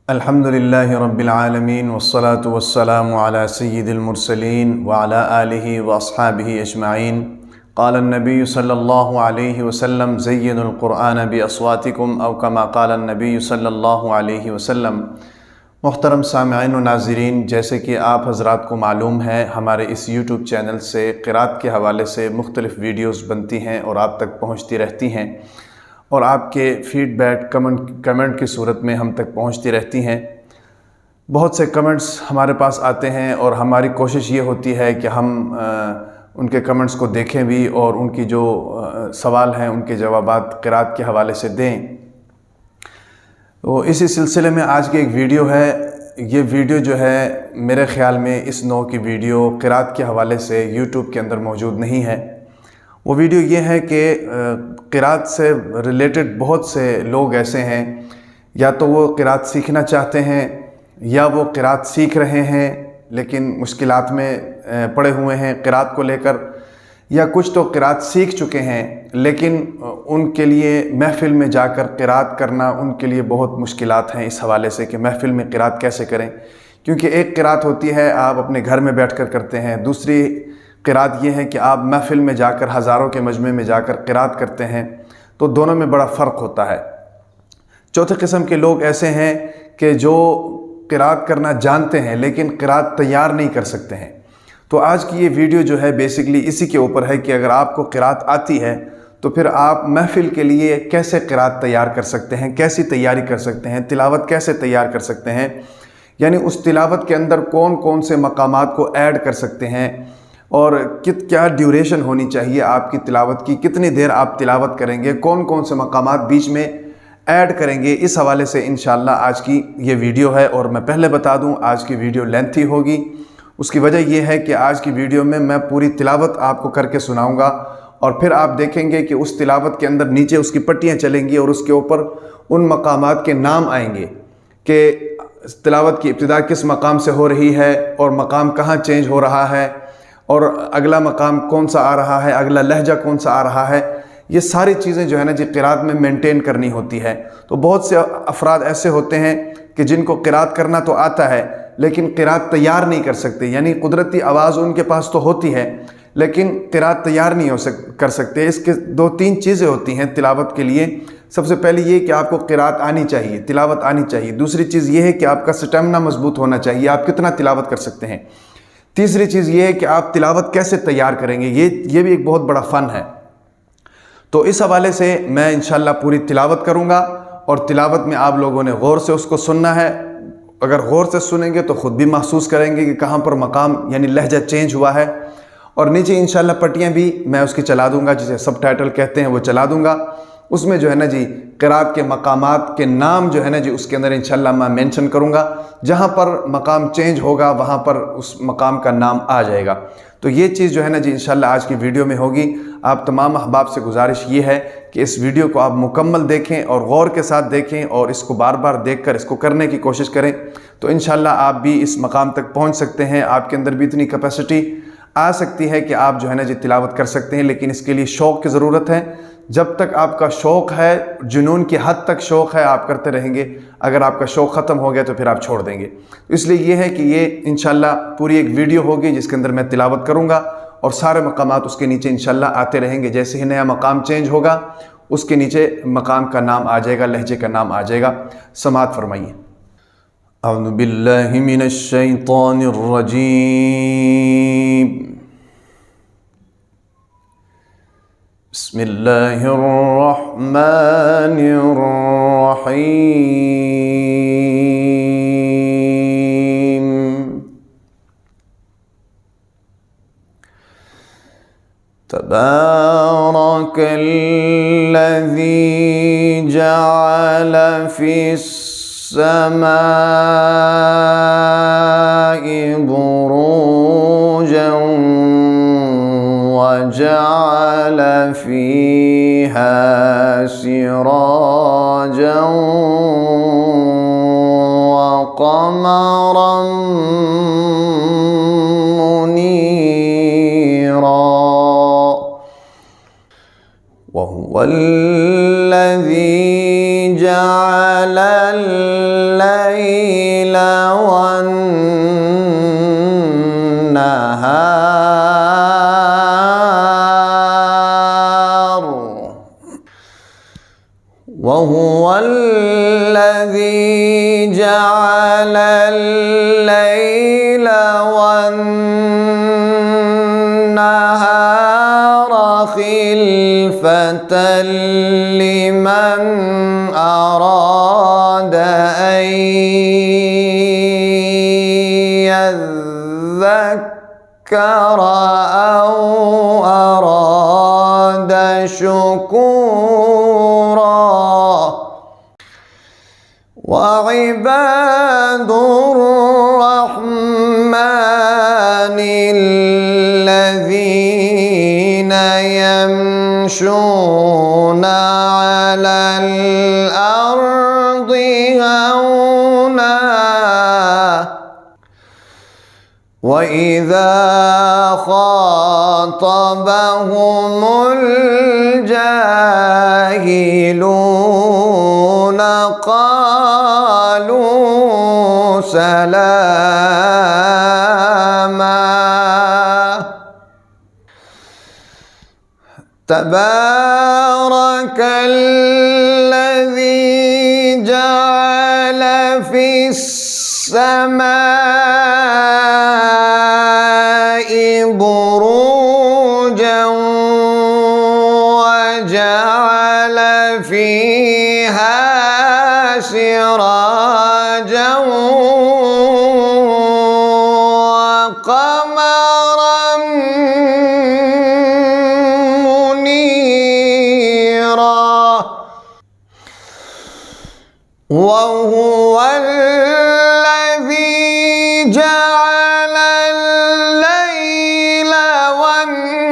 अल्हम्दुलिल्लाहि रब्बिल आलमीन वस्सलातु वस्सलामु अला सय्यिदिल मुरसलीन व अला आलिहि व अस्हाबिहि अजमाइन। क़ाल नबी सल्लल्लाहु अलैहि वसल्लम ज़य्यिनुल क़ुरआन बि अस्वातिकुम औ कमा क़ाल नबी सल्लल्लाहु अलैहि वसल्लम। मुहतरम सामिईन व नाज़रीन, जैसे कि आप हज़रात को मालूम है, हमारे इस यूट्यूब चैनल से क़िरात के हवाले से मुख्तलिफ़ वीडियोज़ बनती हैं और आप तक पहुँचती रहती हैं और आपके फ़ीडबैक कमेंट की सूरत में हम तक पहुंचती रहती हैं। बहुत से कमेंट्स हमारे पास आते हैं और हमारी कोशिश ये होती है कि हम उनके कमेंट्स को देखें भी और उनकी जो सवाल हैं उनके जवाबात क़िरात के हवाले से दें। तो इसी सिलसिले में आज की एक वीडियो है। ये वीडियो जो है मेरे ख़्याल में इस नौ की वीडियो क़िरात के हवाले से यूट्यूब के अंदर मौजूद नहीं है। वो वीडियो ये है कि क़िरात से रिलेटेड बहुत से लोग ऐसे हैं, या तो वो क़िरात सीखना चाहते हैं या वो क़िरात सीख रहे हैं लेकिन मुश्किलात में पड़े हुए हैं क़िरात को लेकर, या कुछ तो क़िरात सीख चुके हैं लेकिन उनके लिए महफ़िल में जाकर क़िरात करना उनके लिए बहुत मुश्किलात हैं इस हवाले से कि महफ़िल में क़िरात कैसे करें। क्योंकि एक क़िरात होती है आप अपने घर में बैठकर करते हैं, दूसरी क़िरात ये है कि आप महफ़िल में जाकर हज़ारों के मजमे में जाकर क़िरात करते हैं, तो दोनों में बड़ा फ़र्क होता है। चौथे किस्म के लोग ऐसे हैं कि जो क़िरात करना जानते हैं लेकिन क़िरात तैयार नहीं कर सकते हैं। तो आज की ये वीडियो जो है बेसिकली इसी के ऊपर है कि अगर आपको क़िरात आती है तो फिर आप महफ़िल के लिए कैसे क़िरात तैयार कर सकते हैं, कैसी तैयारी कर सकते हैं, तिलावत कैसे तैयार कर सकते हैं, यानी उस तिलावत के अंदर कौन कौन से मकामात को ऐड कर सकते हैं और क्या ड्यूरेशन होनी चाहिए आपकी तिलावत की, कितनी देर आप तिलावत करेंगे, कौन कौन से मकामात बीच में ऐड करेंगे, इस हवाले से इंशाअल्लाह आज की ये वीडियो है। और मैं पहले बता दूं आज की वीडियो लेंथी होगी। उसकी वजह यह है कि आज की वीडियो में मैं पूरी तिलावत आपको करके सुनाऊंगा और फिर आप देखेंगे कि उस तिलावत के अंदर नीचे उसकी पट्टियाँ चलेंगी और उसके ऊपर उन मकामात के नाम आएंगे कि तिलावत की इब्तिदा किस मकाम से हो रही है और मकाम कहाँ चेंज हो रहा है और अगला मकाम कौन सा आ रहा है, अगला लहजा कौन सा आ रहा है। ये सारी चीज़ें जो है ना जी क़िरात में मेंटेन करनी होती है। तो बहुत से अफराद ऐसे होते हैं कि जिनको क़िरात करना तो आता है लेकिन क़िरात तैयार नहीं कर सकते, यानी कुदरती आवाज़ उनके पास तो होती है लेकिन क़िरात तैयार नहीं कर सकते। इसके दो तीन चीज़ें होती हैं तिलावत के लिए। सबसे पहले ये कि आपको क़िरात आनी चाहिए, तिलावत आनी चाहिए। दूसरी चीज़ ये है कि आपका स्टैमिना मजबूत होना चाहिए, आप कितना तिलावत कर सकते हैं। तीसरी चीज़ ये है कि आप तिलावत कैसे तैयार करेंगे, ये भी एक बहुत बड़ा फ़न है। तो इस हवाले से मैं इंशाअल्लाह पूरी तिलावत करूँगा और तिलावत में आप लोगों ने गौर से उसको सुनना है। अगर गौर से सुनेंगे तो ख़ुद भी महसूस करेंगे कि कहाँ पर मकाम यानी लहजा चेंज हुआ है। और नीचे इंशाअल्लाह पट्टियाँ भी मैं उसकी चला दूँगा, जिसे सब टाइटल कहते हैं, वो चला दूँगा। उसमें जो है ना जी क़िरात के मकामात के नाम जो है ना जी उसके अंदर इंशाअल्लाह मैं मेंशन करूँगा। जहाँ पर मकाम चेंज होगा वहाँ पर उस मकाम का नाम आ जाएगा। तो ये चीज़ जो है ना जी इंशाअल्लाह आज की वीडियो में होगी। आप तमाम अहबाब से गुजारिश ये है कि इस वीडियो को आप मुकम्मल देखें और गौर के साथ देखें और इसको बार बार देखकर इसको करने की कोशिश करें। तो इंशाअल्लाह आप भी इस मकाम तक पहुँच सकते हैं। आपके अंदर भी इतनी कैपेसिटी आ सकती है कि आप जो है ना जी तिलावत कर सकते हैं, लेकिन इसके लिए शौक़ की ज़रूरत है। जब तक आपका शौक़ है, जुनून की हद तक शौक़ है, आप करते रहेंगे। अगर आपका शौक़ ख़त्म हो गया तो फिर आप छोड़ देंगे। इसलिए ये है कि ये इंशाअल्लाह पूरी एक वीडियो होगी जिसके अंदर मैं तिलावत करूँगा और सारे मकामात उसके नीचे इंशाअल्लाह आते रहेंगे। जैसे ही नया मकाम चेंज होगा उसके नीचे मकाम का नाम आ जाएगा, लहजे का नाम आ जाएगा। समाअत फरमाइए। अऊज़ु बिल्लाहि मिनश शैतानिर रजीम। बिस्मिल्लाहिर रहमानिर रहीम। तबारकल्लज़ी जअल फ़िस समाइ बुरूजन वजअल फ़ीहा सिराजन वक़मरन मुनीरा वहुवल्लज़ी जअल अल-लैल الليل والنهار وهو الذي جعل الليل والنهار خلفة لمن أراد أن يذكر أو أراد شكورا. وعباد الرحمن الذين يمشون على الأرض هونا وإذا خاطبهم الجاهلون قالوا سلاما. تبارك الذي جعل في السماء بروجا وجعل فيها سراجا وقمرا منيرا وهو الذي جعل الليل والنهار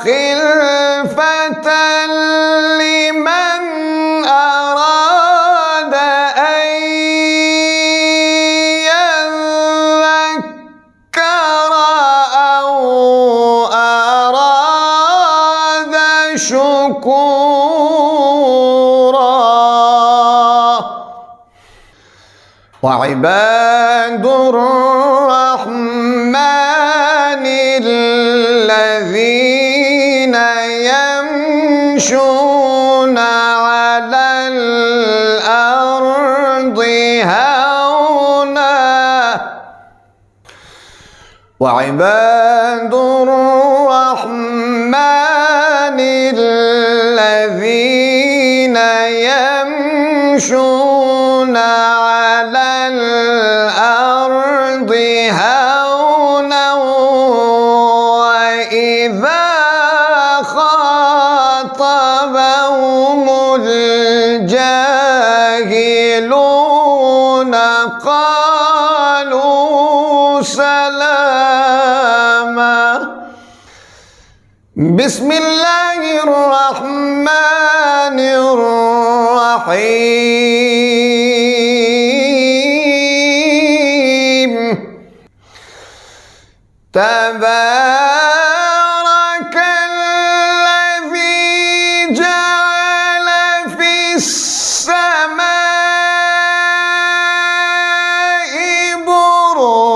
خلفة لمن أراد أن يذكر أو أراد شكورا. وعباد الرحمن الذين يمشون على الأرض هونا وعباد الرحمن الذين يمشون على الأرض هونا وإذا خاطبهم الجاهلون قالوا سلاما. بسم الله الرحمن الرحيم. تبارك الذي جعل في السماء بروجا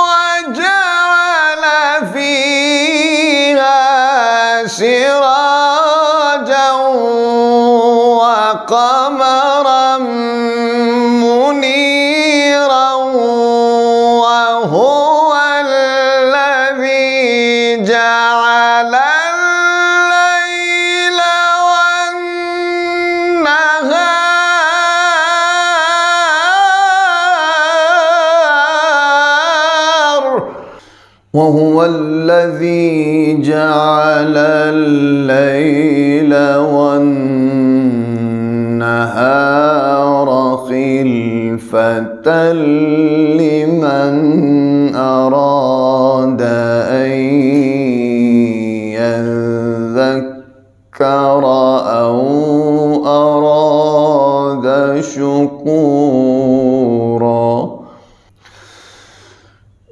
وجعل فيها سراجا وقمرا منيرا وهو الذي جعل الليل والنهار وهو الذي جعل الليل والنهار خلفة لمن أراد أن يذكر أو أراد شكورا.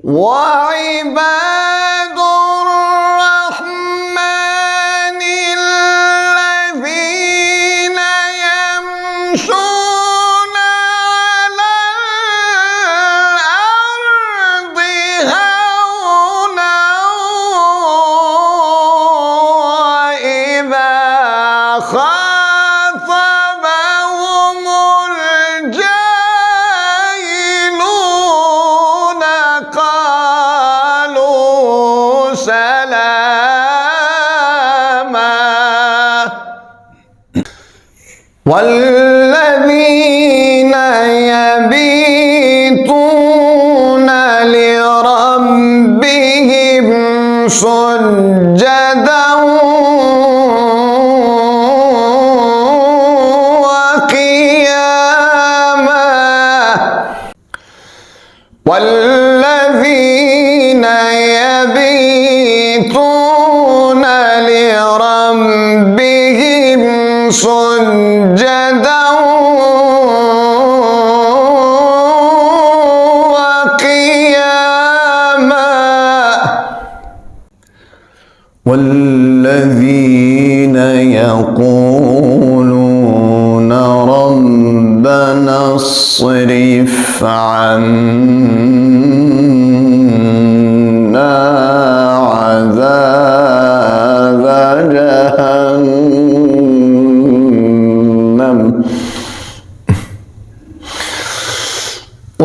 وعباد الرحمن خاطبهم الجاهلون قالوا سلاما. والذين يبيتون لربهم سجدا وقياما. والذين يبيتون لربهم سجدا وقياما. والذين يقولون ربنا اصرف عنا عذاب جهنم.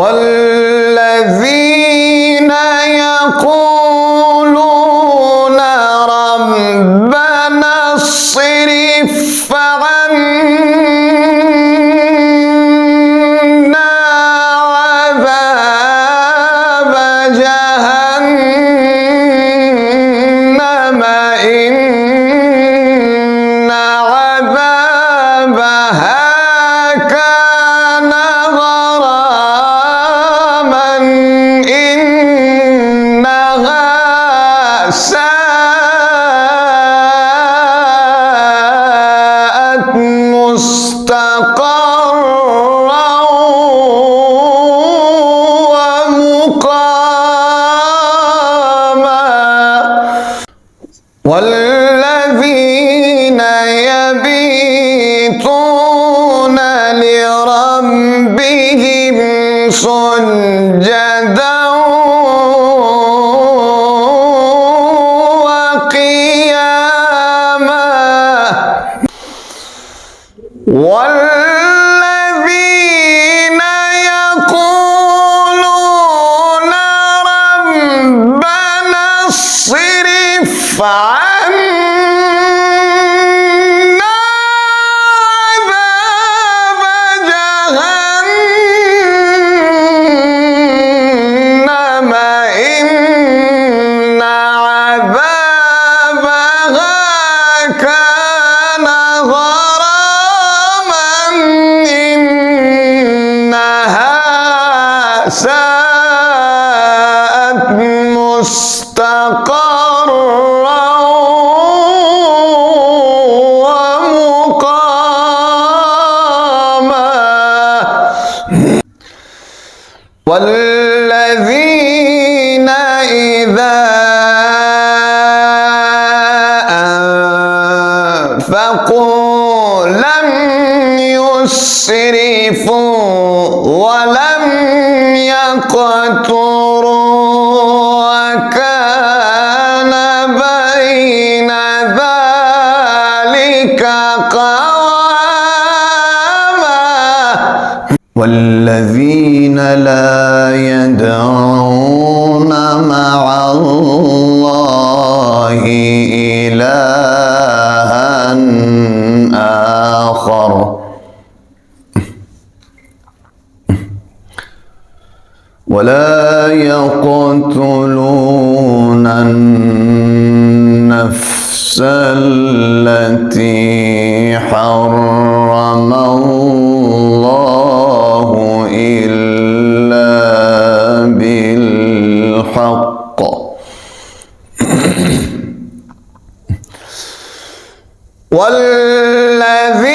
والذين يقولون ربنا اصرف عنا عذاب جهنم إن عذابها كان غراما إنها ساءت مستقرا ومقاما. والذين يبيتون لربهم سجدا وقياما. والذين يقولون ربنا اصرف عنا عذاب جهنم إن عذابها كان غراما إنها ساءت مستقرا ومقاما. والذين إذا أنفقوا لم يسرفوا ولم يقتروا وكان بين ذلك قواما. والذين لا يدعون مع الله إلها آخر ولا يقتلون النفس التي حرم الله إلا بالحق والذين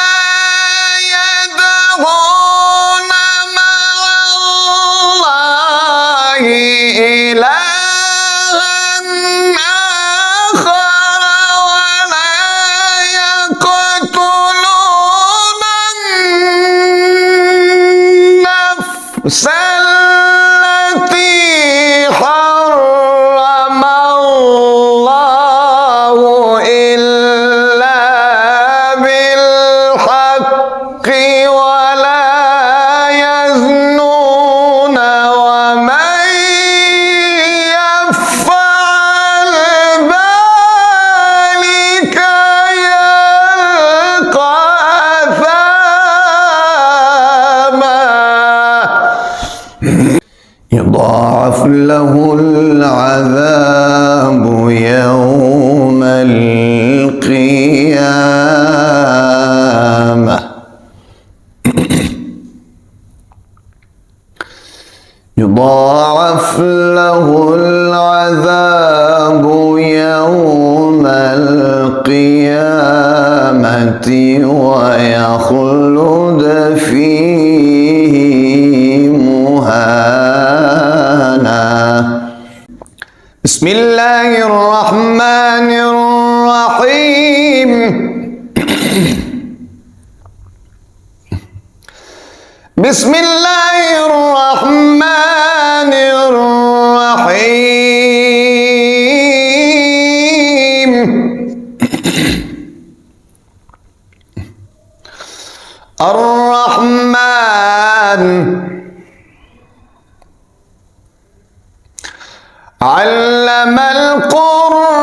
لا يدعون مع الله إلها آخر ولا يقتلون النفس التي حرم الله إلا القيامة يضاعف له العذاب يوم القيامة ويخلد فيه مهانا. بسم الله الرحمن الرحيم. بسم الله الرحمن الرحيم. الرحمن علم القرآن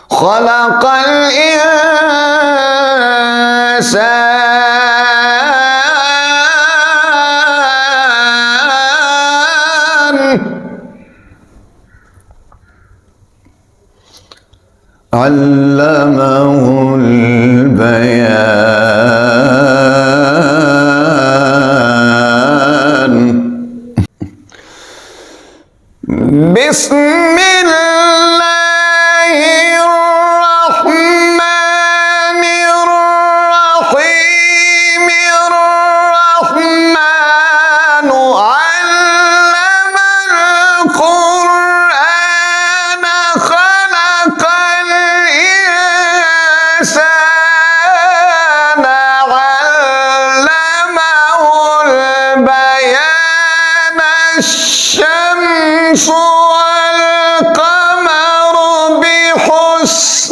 خلق الإنسان علمه البيان. بسم الله الرحمن الرحيم. الرحمن علم القرآن خلق الإنسان علمه البيان. الشمس والقمر بحسبان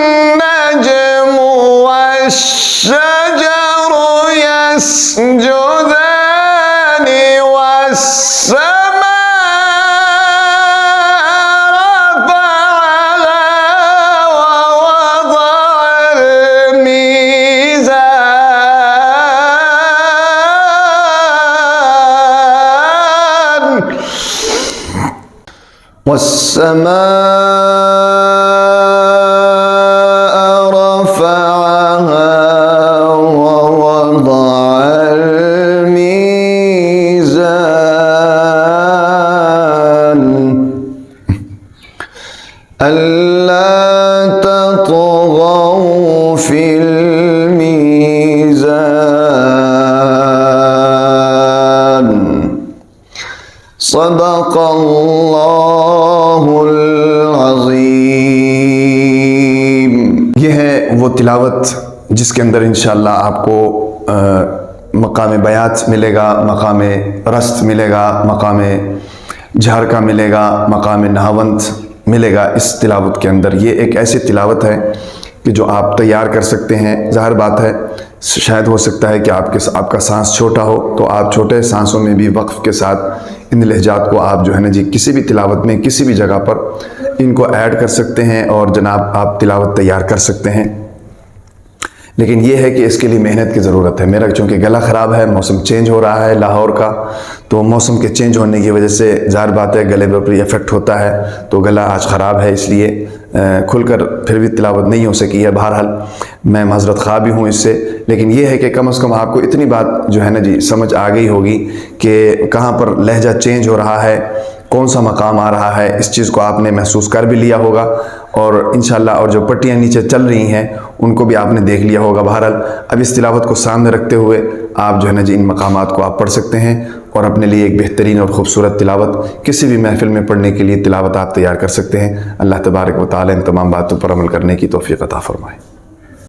والنجم والشجر يسجدان والسماء رفعها ووضع الميزان والسماء رفعها ووضع الميزان ألا تطغوا في الميزان. صدق الله العظीम. ये है वो तिलावत जिसके अंदर इंशाअल्लाह आपको मकाम बयात मिलेगा, मकाम रस्त मिलेगा, मकाम झारका मिलेगा, मकाम नहावंत मिलेगा इस तिलावत के अंदर। ये एक ऐसी तिलावत है कि जो आप तैयार कर सकते हैं। ज़ाहिर बात है, शायद हो सकता है कि आपका सांस छोटा हो, तो आप छोटे सांसों में भी वक्फ के साथ इन लहजात को आप जो है ना जी किसी भी तिलावत में किसी भी जगह पर इनको ऐड कर सकते हैं और जनाब आप तिलावत तैयार कर सकते हैं। लेकिन ये है कि इसके लिए मेहनत की ज़रूरत है। मेरा चूँकि गला ख़राब है, मौसम चेंज हो रहा है लाहौर का, तो मौसम के चेंज होने की वजह से ज़ाहिर बात है गले पर इफ़ेक्ट होता है, तो गला आज ख़राब है, इसलिए खुलकर फिर भी तिलावत नहीं हो सकी है। बहरहाल मैं माज़रत ख़्वाह भी हूँ इससे, लेकिन ये है कि कम से कम आपको इतनी बात जो है ना जी समझ आ गई होगी कि कहाँ पर लहजा चेंज हो रहा है, कौन सा मकाम आ रहा है, इस चीज़ को आपने महसूस कर भी लिया होगा और इंशाल्लाह और जो पट्टियाँ नीचे चल रही हैं उनको भी आपने देख लिया होगा। बहरहाल अब इस तिलावत को सामने रखते हुए आप जो है ना जी इन मकामात को आप पढ़ सकते हैं और अपने लिए एक बेहतरीन और ख़ूबसूरत तिलावत किसी भी महफिल में पढ़ने के लिए तिलावत आप तैयार कर सकते हैं। अल्लाह तबारक व तआला इन तमाम बातों पर अमल करने की तौफीक अता फरमाए।